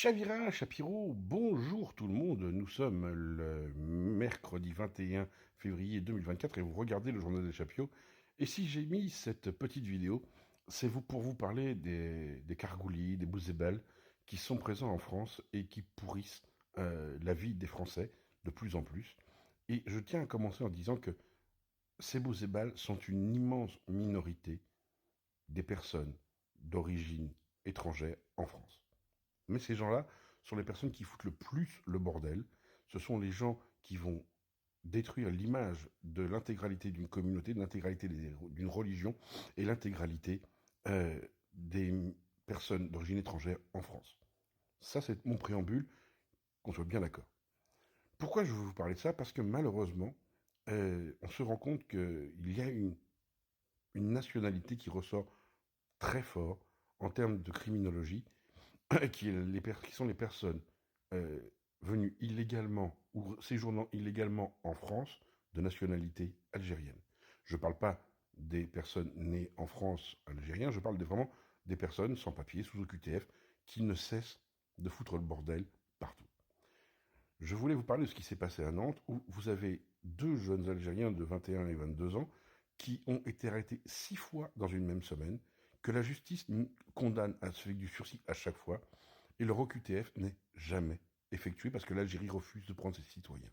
Chavira, Chapiro, bonjour tout le monde. Nous sommes le mercredi 21 février 2024 et vous regardez le journal des Chapio. Et si j'ai mis cette petite vidéo, c'est pour vous parler des cargoulis, des bouzébels qui sont présents en France et qui pourrissent la vie des Français de plus en plus. Et je tiens à commencer en disant que ces bouzébals sont une immense minorité des personnes d'origine étrangère en France. Mais ces gens-là sont les personnes qui foutent le plus le bordel. Ce sont les gens qui vont détruire l'image de l'intégralité d'une communauté, de l'intégralité d'une religion et l'intégralité des personnes d'origine étrangère en France. Ça, c'est mon préambule, qu'on soit bien d'accord. Pourquoi je veux vous parler de ça? Parce que malheureusement, on se rend compte qu'il y a une nationalité qui ressort très fort en termes de criminologie, qui sont les personnes euh, venues illégalement ou séjournant illégalement en France de nationalité algérienne. Je ne parle pas des personnes nées en France algériens, je parle vraiment des personnes sans papier, sous OQTF, qui ne cessent de foutre le bordel partout. Je voulais vous parler de ce qui s'est passé à Nantes, où vous avez deux jeunes Algériens de 21 et 22 ans qui ont été arrêtés 6 fois dans une même semaine, que la justice condamne à celui du sursis à chaque fois, et leur OQTF n'est jamais effectué parce que l'Algérie refuse de prendre ses citoyens.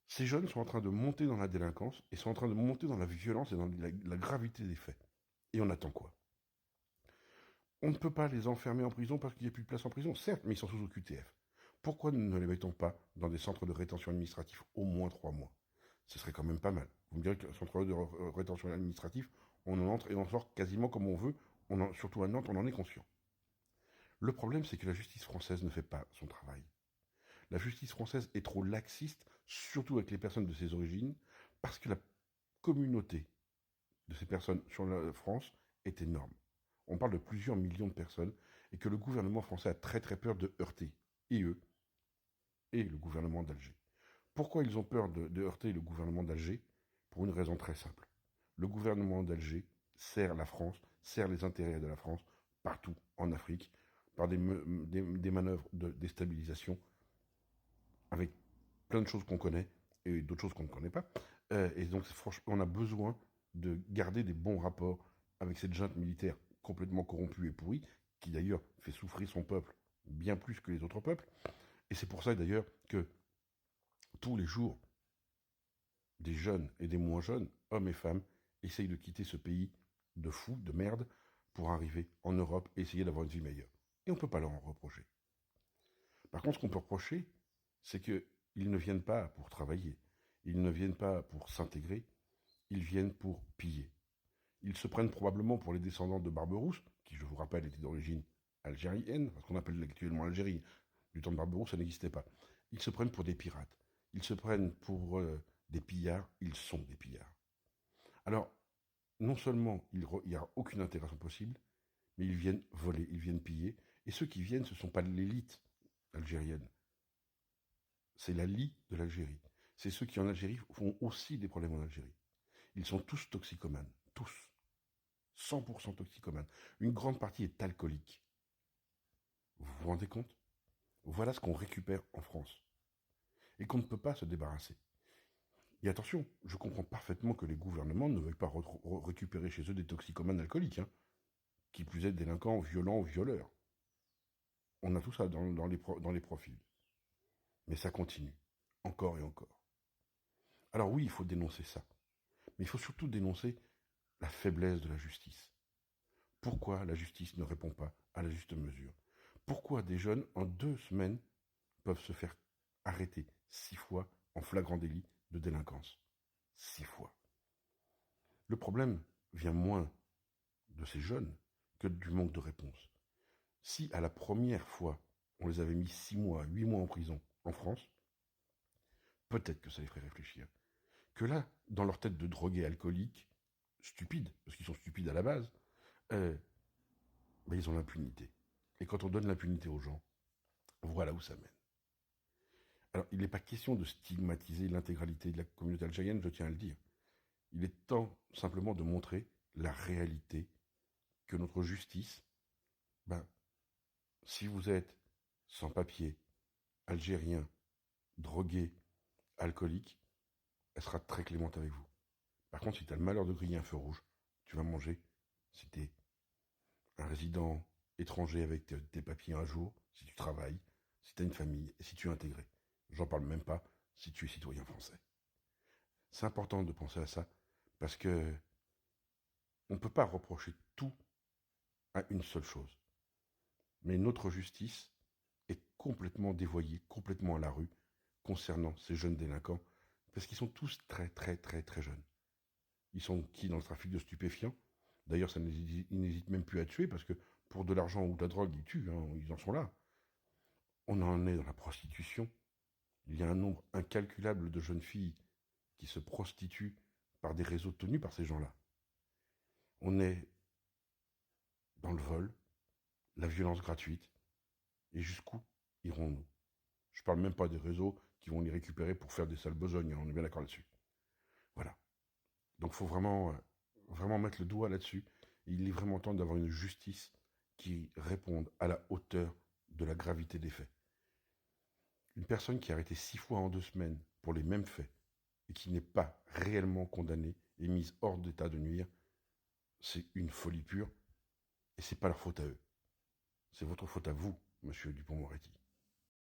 Ces jeunes sont en train de monter dans la délinquance et sont en train de monter dans la violence et dans la gravité des faits. Et on attend quoi? On ne peut pas les enfermer en prison parce qu'il n'y a plus de place en prison, certes, mais ils sont sous OQTF. Pourquoi ne les mettons pas dans des centres de rétention administrative au moins 3 mois? Ce serait quand même pas mal. Vous me direz que le centre de rétention administrative, on en entre et on sort quasiment comme on veut, surtout à Nantes, on en est conscient. Le problème, c'est que la justice française ne fait pas son travail. La justice française est trop laxiste, surtout avec les personnes de ses origines, parce que la communauté de ces personnes sur la France est énorme. On parle de plusieurs millions de personnes et que le gouvernement français a très très peur de heurter, et eux, et le gouvernement d'Alger. Pourquoi ils ont peur de heurter le gouvernement d'Alger? Pour une raison très simple. Le gouvernement d'Alger sert la France, sert les intérêts de la France partout en Afrique, par des manœuvres de déstabilisation avec plein de choses qu'on connaît et d'autres choses qu'on ne connaît pas. Et donc, franchement, on a besoin de garder des bons rapports avec cette junte militaire complètement corrompue et pourrie, qui d'ailleurs fait souffrir son peuple bien plus que les autres peuples. Et c'est pour ça d'ailleurs que tous les jours, des jeunes et des moins jeunes, hommes et femmes, essayent de quitter ce pays de fous, de merde, pour arriver en Europe et essayer d'avoir une vie meilleure. Et on ne peut pas leur en reprocher. Par contre, ce qu'on peut reprocher, c'est qu'ils ne viennent pas pour travailler, ils ne viennent pas pour s'intégrer, ils viennent pour piller. Ils se prennent probablement pour les descendants de Barberousse, qui, je vous rappelle, étaient d'origine algérienne, parce qu'on appelle actuellement l'Algérie. Du temps de Barberousse, ça n'existait pas. Ils se prennent pour des pirates. Ils se prennent pour des pillards. Ils sont des pillards. Alors, non seulement il n'y a aucune intégration possible, mais ils viennent voler, ils viennent piller. Et ceux qui viennent, ce ne sont pas l'élite algérienne. C'est la lie de l'Algérie. C'est ceux qui en Algérie font aussi des problèmes en Algérie. Ils sont tous toxicomanes. Tous. 100% toxicomanes. Une grande partie est alcoolique. Vous vous rendez compte? Voilà ce qu'on récupère en France. Et qu'on ne peut pas se débarrasser. Et attention, je comprends parfaitement que les gouvernements ne veuillent pas récupérer chez eux des toxicomanes alcooliques, hein, qui plus est délinquants, violents, violeurs. On a tout ça dans les profils. Mais ça continue. Encore et encore. Alors oui, il faut dénoncer ça. Mais il faut surtout dénoncer la faiblesse de la justice. Pourquoi la justice ne répond pas à la juste mesure? Pourquoi des jeunes, en 2 semaines, peuvent se faire arrêter 6 fois en flagrant délit de délinquance? 6 fois. Le problème vient moins de ces jeunes que du manque de réponse. Si à la première fois, on les avait mis 6 mois, 8 mois en prison en France, peut-être que ça les ferait réfléchir. Que là, dans leur tête de drogués alcooliques, stupides, parce qu'ils sont stupides à la base, ben ils ont l'impunité. Et quand on donne l'impunité aux gens, voilà où ça mène. Alors, il n'est pas question de stigmatiser l'intégralité de la communauté algérienne, je tiens à le dire. Il est temps simplement de montrer la réalité que notre justice, ben, Si vous êtes sans papier, algérien, drogué, alcoolique, elle sera très clémente avec vous. Par contre, si tu as le malheur de griller un feu rouge, tu vas manger. Si tu es un résident étranger avec tes papiers un jour, si tu travailles, si tu as une famille et si tu es intégré. J'en parle même pas si tu es citoyen français. C'est important de penser à ça parce que on ne peut pas reprocher tout à une seule chose. Mais notre justice est complètement dévoyée, complètement à la rue concernant ces jeunes délinquants parce qu'ils sont tous très très très très jeunes. Ils sont qui dans le trafic de stupéfiants? D'ailleurs, ils n'hésitent même plus à tuer parce que pour de l'argent ou de la drogue, ils tuent, hein, ils en sont là. On en est dans la prostitution. Il y a un nombre incalculable de jeunes filles qui se prostituent par des réseaux tenus par ces gens-là. On est dans le vol, la violence gratuite, et jusqu'où irons-nous? Je parle même pas des réseaux qui vont les récupérer pour faire des sales besognes, hein, on est bien d'accord là-dessus. Voilà. Donc il faut vraiment mettre le doigt là-dessus. Il est vraiment temps d'avoir une justice qui réponde à la hauteur de la gravité des faits. Une personne qui a arrêté 6 fois en 2 semaines pour les mêmes faits et qui n'est pas réellement condamnée et mise hors d'état de nuire, c'est une folie pure et c'est pas leur faute à eux. C'est votre faute à vous, monsieur Dupond-Moretti.